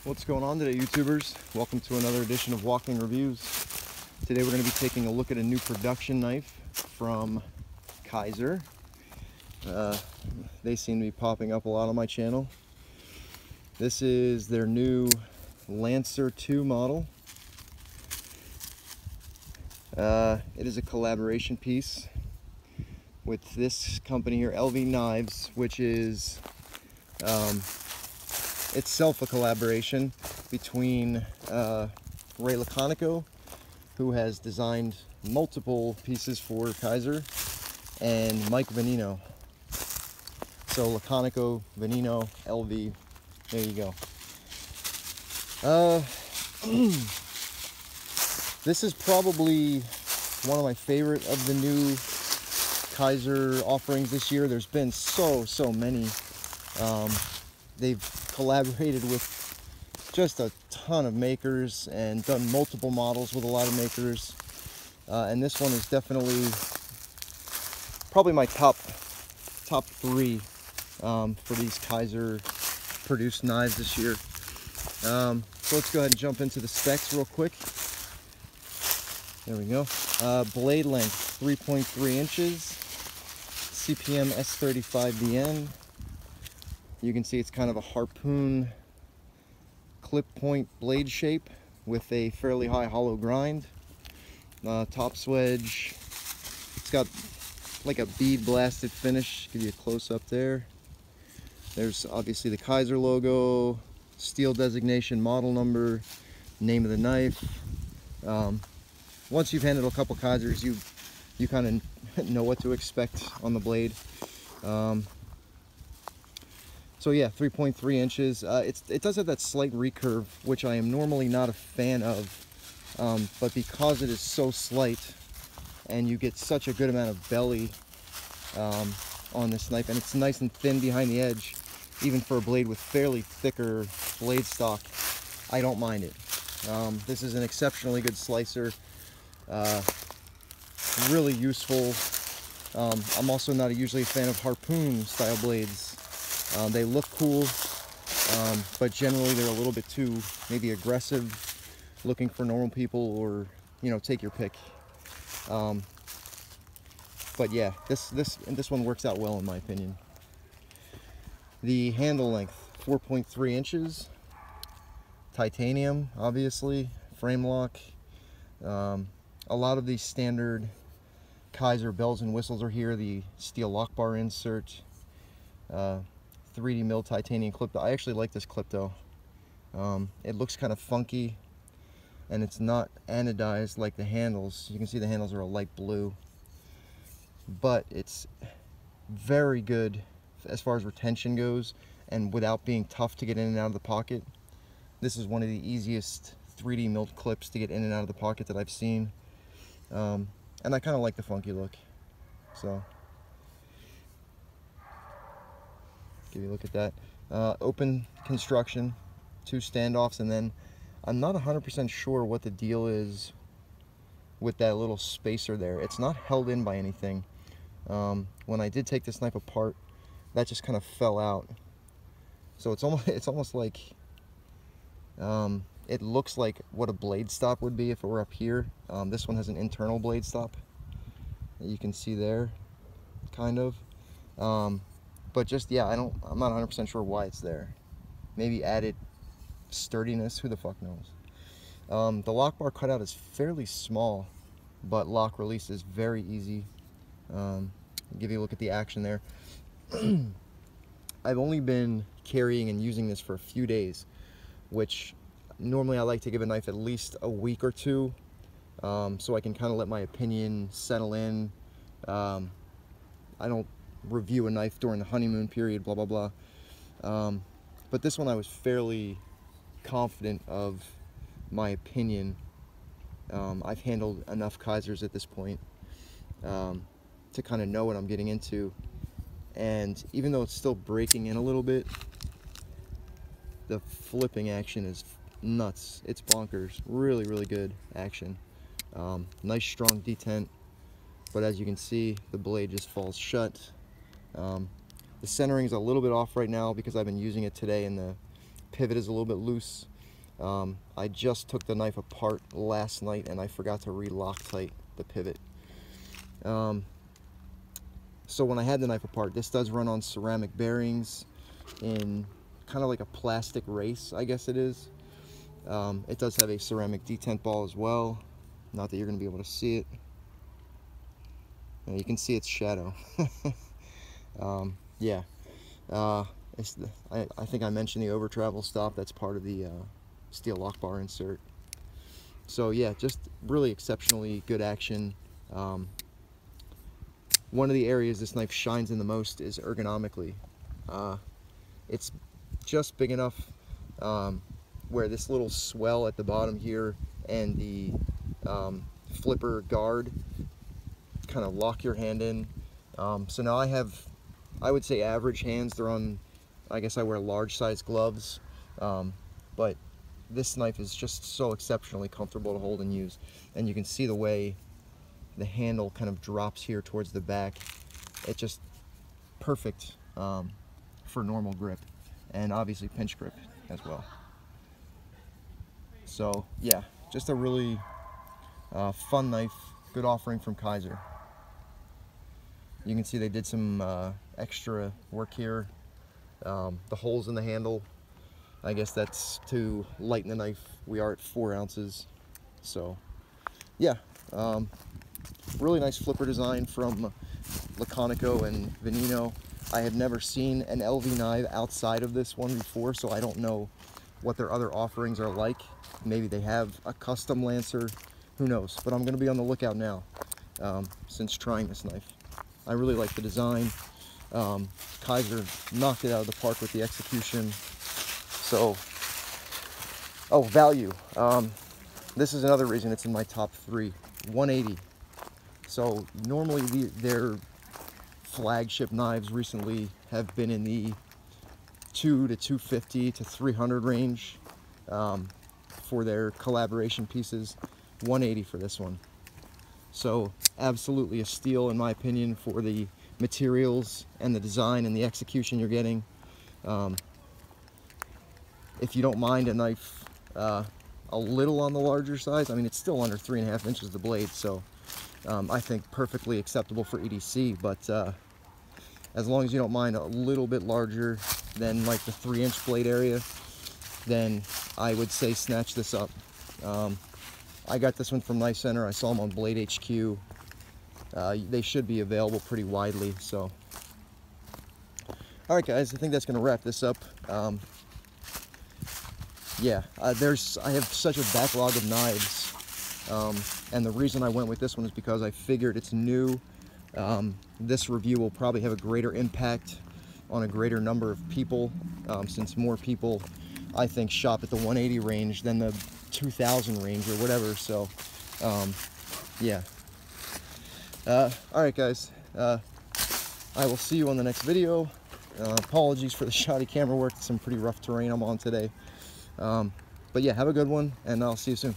What's going on today, YouTubers? Welcome to another edition of Walking Reviews. Today we're going to be taking a look at a new production knife from Kizer. They seem to be popping up a lot on my channel. This is their new Lancer 2 model. It is a collaboration piece with this company here, LV Knives, which is itself a collaboration between Ray Laconico, who has designed multiple pieces for Kizer, and Mike Venino. So Laconico, Venino, LV, there you go. This is probably one of my favorite of the new Kizer offerings this year. There's been so many. They've collaborated with just a ton of makers and done multiple models with a lot of makers. And this one is definitely probably my top three for these Kizer produced knives this year. So let's go ahead and jump into the specs real quick. There we go. Blade length 3.3 inches, CPM S35DN. You can see it's kind of a harpoon clip point blade shape with a fairly high hollow grind. Top swedge, it's got like a bead blasted finish. Give you a close up there. There's obviously the Kizer logo, steel designation, model number, name of the knife. Once you've handled a couple Kizers, you kind of know what to expect on the blade. So yeah, 3.3 inches. It does have that slight recurve, which I am normally not a fan of, but because it is so slight and you get such a good amount of belly on this knife, and it's nice and thin behind the edge, even for a blade with fairly thicker blade stock, I don't mind it. This is an exceptionally good slicer, really useful. I'm also not usually a fan of harpoon style blades. They look cool, but generally they're a little bit too maybe aggressive looking for normal people, or take your pick. But yeah, this one works out well in my opinion. The handle length 4.3 inches, titanium obviously, frame lock. A lot of these standard Kizer bells and whistles are here. The steel lock bar insert, 3D mill titanium clip. I actually like this clip though. It looks kind of funky, and it's not anodized like the handles. You can see the handles are a light blue, but it's very good as far as retention goes, and without being tough to get in and out of the pocket. This is one of the easiest 3D milled clips to get in and out of the pocket that I've seen, and I kind of like the funky look. So give you a look at that. Open construction, 2 standoffs, and then I'm not 100% sure what the deal is with that little spacer there. It's not held in by anything. When I did take this knife apart, that just kind of fell out. So it's almost like it looks like what a blade stop would be if it were up here. This one has an internal blade stop that you can see there, kind of. But just, yeah, I'm not 100% sure why it's there. Maybe added sturdiness, who the fuck knows. The lock bar cutout is fairly small, but lock release is very easy. Give you a look at the action there. I've only been carrying and using this for a few days, which normally I like to give a knife at least a week or two, so I can kind of let my opinion settle in. I don't review a knife during the honeymoon period, blah blah blah. But this one I was fairly confident of my opinion. I've handled enough Kizers at this point to kind of know what I'm getting into, and even though it's still breaking in a little bit, the flipping action is nuts. It's bonkers. Really good action. Nice strong detent, but as you can see, the blade just falls shut. The centering is a little bit off right now because I've been using it today and the pivot is a little bit loose. I just took the knife apart last night and I forgot to re-Loctite the pivot. So when I had the knife apart, this does run on ceramic bearings in kind of like a plastic race, I guess it is. It does have a ceramic detent ball as well. Not that you're going to be able to see it. You can see its shadow. Yeah. I think I mentioned the over travel stop. That's part of the steel lock bar insert. So yeah, just really exceptionally good action. One of the areas this knife shines in the most is ergonomically. It's just big enough where this little swell at the bottom here and the flipper guard kind of lock your hand in. So now I have, I would say, average hands. They're on, I guess I wear large size gloves, but this knife is just so exceptionally comfortable to hold and use. And you can see the way the handle kind of drops here towards the back. It's just perfect for normal grip, and obviously pinch grip as well. So yeah, just a really fun knife, good offering from Kizer. You can see they did some extra work here. The holes in the handle, I guess that's to lighten the knife. We are at 4 ounces. So yeah, really nice flipper design from Laconico and Veneno. I have never seen an LV knife outside of this one before, so I don't know what their other offerings are like. Maybe they have a custom Lancer, who knows, but I'm going to be on the lookout now since trying this knife. I really like the design. Kizer knocked it out of the park with the execution. So, oh, value. This is another reason it's in my top 3. 180. So normally their flagship knives recently have been in the 2 to 250 to 300 range for their collaboration pieces. 180 for this one. So absolutely a steal in my opinion for the materials and the design and the execution you're getting. If you don't mind a knife a little on the larger size, I mean, it's still under 3.5 inches the blade, so I think perfectly acceptable for EDC, but as long as you don't mind a little bit larger than like the 3-inch blade area, then I would say snatch this up. I got this one from Knife Center. I saw them on Blade HQ. They should be available pretty widely. So, all right, guys, I think that's going to wrap this up. Yeah, I have such a backlog of knives, and the reason I went with this one is because I figured it's new. This review will probably have a greater impact on a greater number of people, since more people, I think, shop at the 180 range than the 2000 range or whatever. So yeah, all right, guys, I will see you on the next video. Apologies for the shoddy camera work. Some pretty rough terrain I'm on today, but yeah, have a good one, and I'll see you soon.